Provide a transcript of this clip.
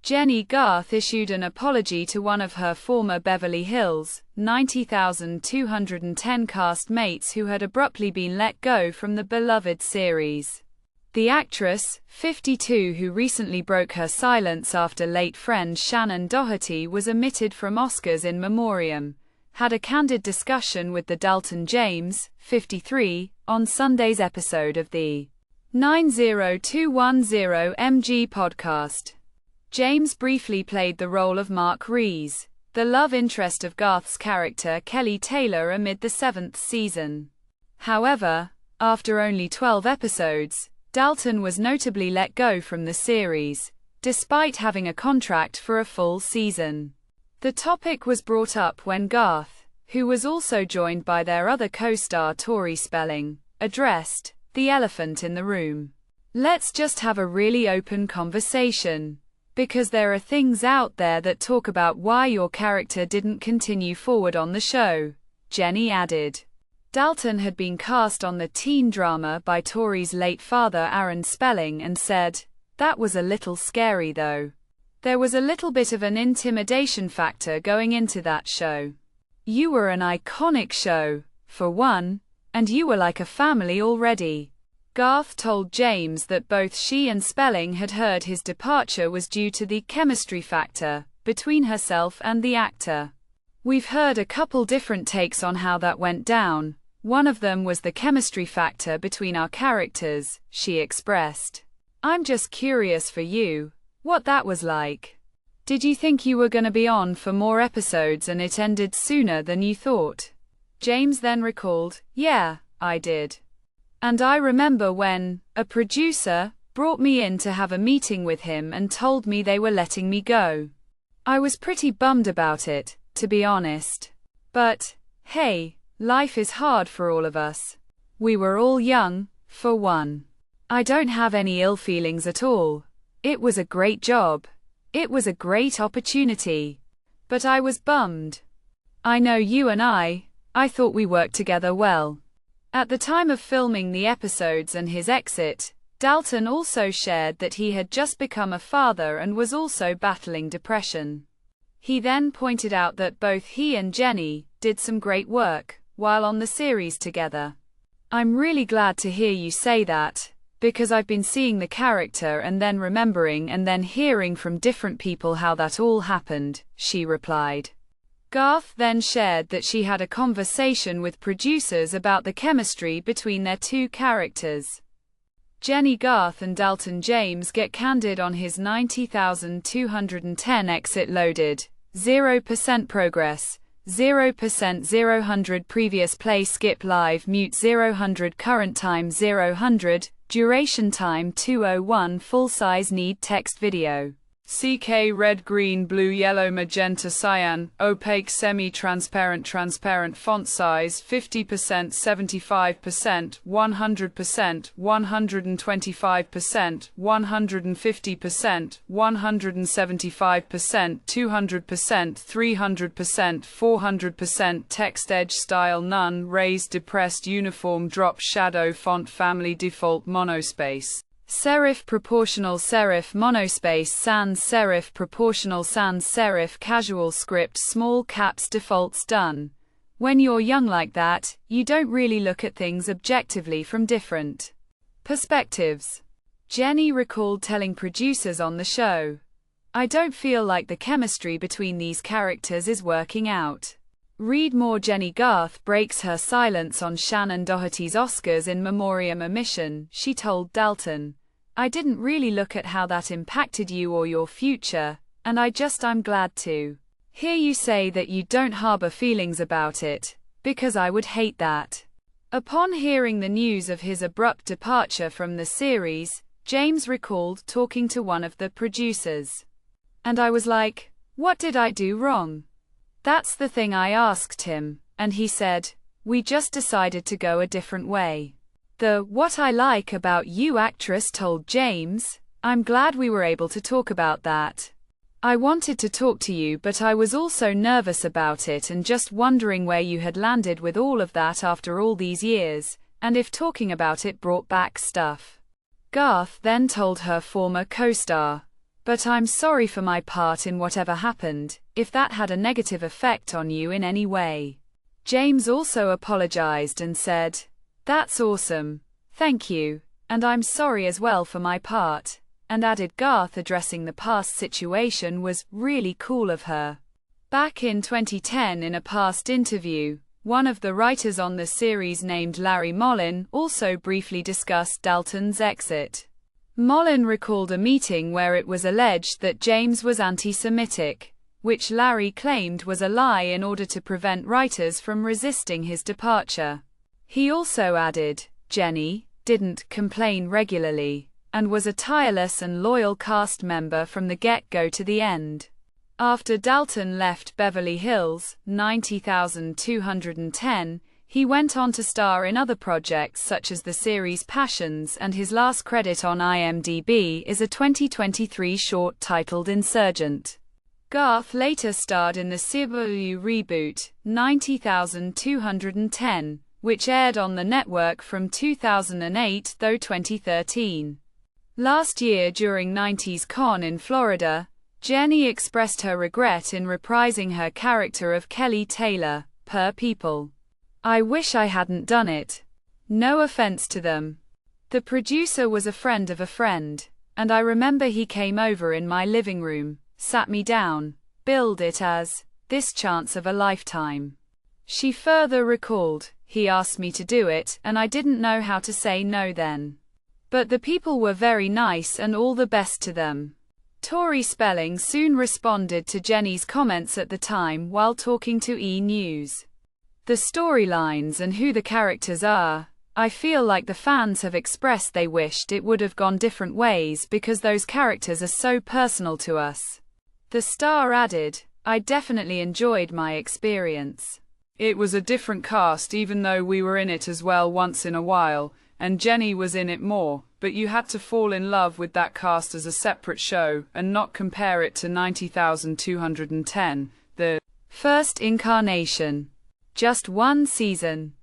Jennie Garth issued an apology to one of her former Beverly Hills 90,210 cast mates who had abruptly been let go from the beloved series. The actress, 52, who recently broke her silence after late friend Shannon Doherty was omitted from Oscars in memoriam, had a candid discussion with the Dalton James, 53, on Sunday's episode of the 90210 podcast. James briefly played the role of Mark Rees, the love interest of Garth's character Kelly Taylor amid the 7th season. However, after only 12 episodes, Dalton was notably let go from the series, despite having a contract for a full season. The topic was brought up when Garth, who was also joined by their other co-star Tori Spelling, addressed the elephant in the room. "Let's just have a really open conversation. Because there are things out there that talk about why your character didn't continue forward on the show," Jennie added. Dalton had been cast on the teen drama by Tori's late father Aaron Spelling and said, "That was a little scary though. There was a little bit of an intimidation factor going into that show. You were an iconic show, for one, and you were like a family already." Garth told James that both she and Spelling had heard his departure was due to the chemistry factor between herself and the actor. "We've heard a couple different takes on how that went down. One of them was the chemistry factor between our characters," she expressed. "I'm just curious for you, what that was like. Did you think you were gonna be on for more episodes and it ended sooner than you thought?" James then recalled, "Yeah, I did. And I remember when a producer brought me in to have a meeting with him and told me they were letting me go. I was pretty bummed about it, to be honest. But, hey, life is hard for all of us. We were all young, for one. I don't have any ill feelings at all. It was a great job. It was a great opportunity. But I was bummed. I know you and I thought we worked together well." At the time of filming the episodes and his exit, Dalton also shared that he had just become a father and was also battling depression. He then pointed out that both he and Jennie did some great work while on the series together. "I'm really glad to hear you say that, because I've been seeing the character and then remembering and then hearing from different people how that all happened," she replied. Garth then shared that she had a conversation with producers about the chemistry between their two characters. Jennie Garth and Dalton James get candid on his 90,210 exit loaded, 0% progress, 0% 0 previous play skip live mute 0 current time 0 duration time 201 full-size need text video. CK red green blue yellow magenta cyan, opaque semi-transparent transparent font size 50% 75% 100% 125% 150% 175% 200% 300% 400% text edge style none raised depressed uniform drop shadow font family default monospace. Serif proportional serif monospace sans serif proportional sans serif casual script small caps defaults done. When you're young like that, you don't really look at things objectively from different perspectives. Jennie recalled telling producers on the show, "I don't feel like the chemistry between these characters is working out." Read more. Jennie Garth breaks her silence on Shannon Doherty's Oscars in memoriam omission. She told Dalton, "I didn't really look at how that impacted you or your future, and I'm glad to hear you say that you don't harbor feelings about it, because I would hate that." Upon hearing the news of his abrupt departure from the series, James recalled talking to one of the producers. "And I was like, what did I do wrong? That's the thing I asked him, and he said, we just decided to go a different way." The "What I Like About You" actress told James, "I'm glad we were able to talk about that. I wanted to talk to you, but I was also nervous about it and just wondering where you had landed with all of that after all these years, and if talking about it brought back stuff." Garth then told her former co-star, But I'm sorry for my part in whatever happened, if that had a negative effect on you in any way." James also apologized and said, "That's awesome. Thank you. And I'm sorry as well for my part," and added Garth addressing the past situation was really cool of her. Back in 2010 in a past interview, one of the writers on the series named Larry Mollin also briefly discussed Dalton's exit. Mollin recalled a meeting where it was alleged that James was anti-Semitic, which Larry claimed was a lie in order to prevent writers from resisting his departure. He also added, "Jennie didn't complain regularly, and was a tireless and loyal cast member from the get-go to the end." After Dalton left Beverly Hills, 90,210, he went on to star in other projects such as the series Passions, and his last credit on IMDb is a 2023 short titled Insurgent. Garth later starred in the CW reboot, 90,210, which aired on the network from 2008 through 2013. Last year during 90s Con in Florida, Jennie expressed her regret in reprising her character of Kelly Taylor, per People. "I wish I hadn't done it. No offense to them. The producer was a friend of a friend, and I remember he came over in my living room, sat me down, billed it as this chance of a lifetime." She further recalled, "He asked me to do it, and I didn't know how to say no then. But the people were very nice and all the best to them." Tori Spelling soon responded to Jennie's comments at the time while talking to E! News. "The storylines and who the characters are, I feel like the fans have expressed they wished it would have gone different ways because those characters are so personal to us." The star added, "I definitely enjoyed my experience. It was a different cast even though we were in it as well once in a while, and Jennie was in it more, but you had to fall in love with that cast as a separate show and not compare it to 90,210, the first incarnation. Just one season.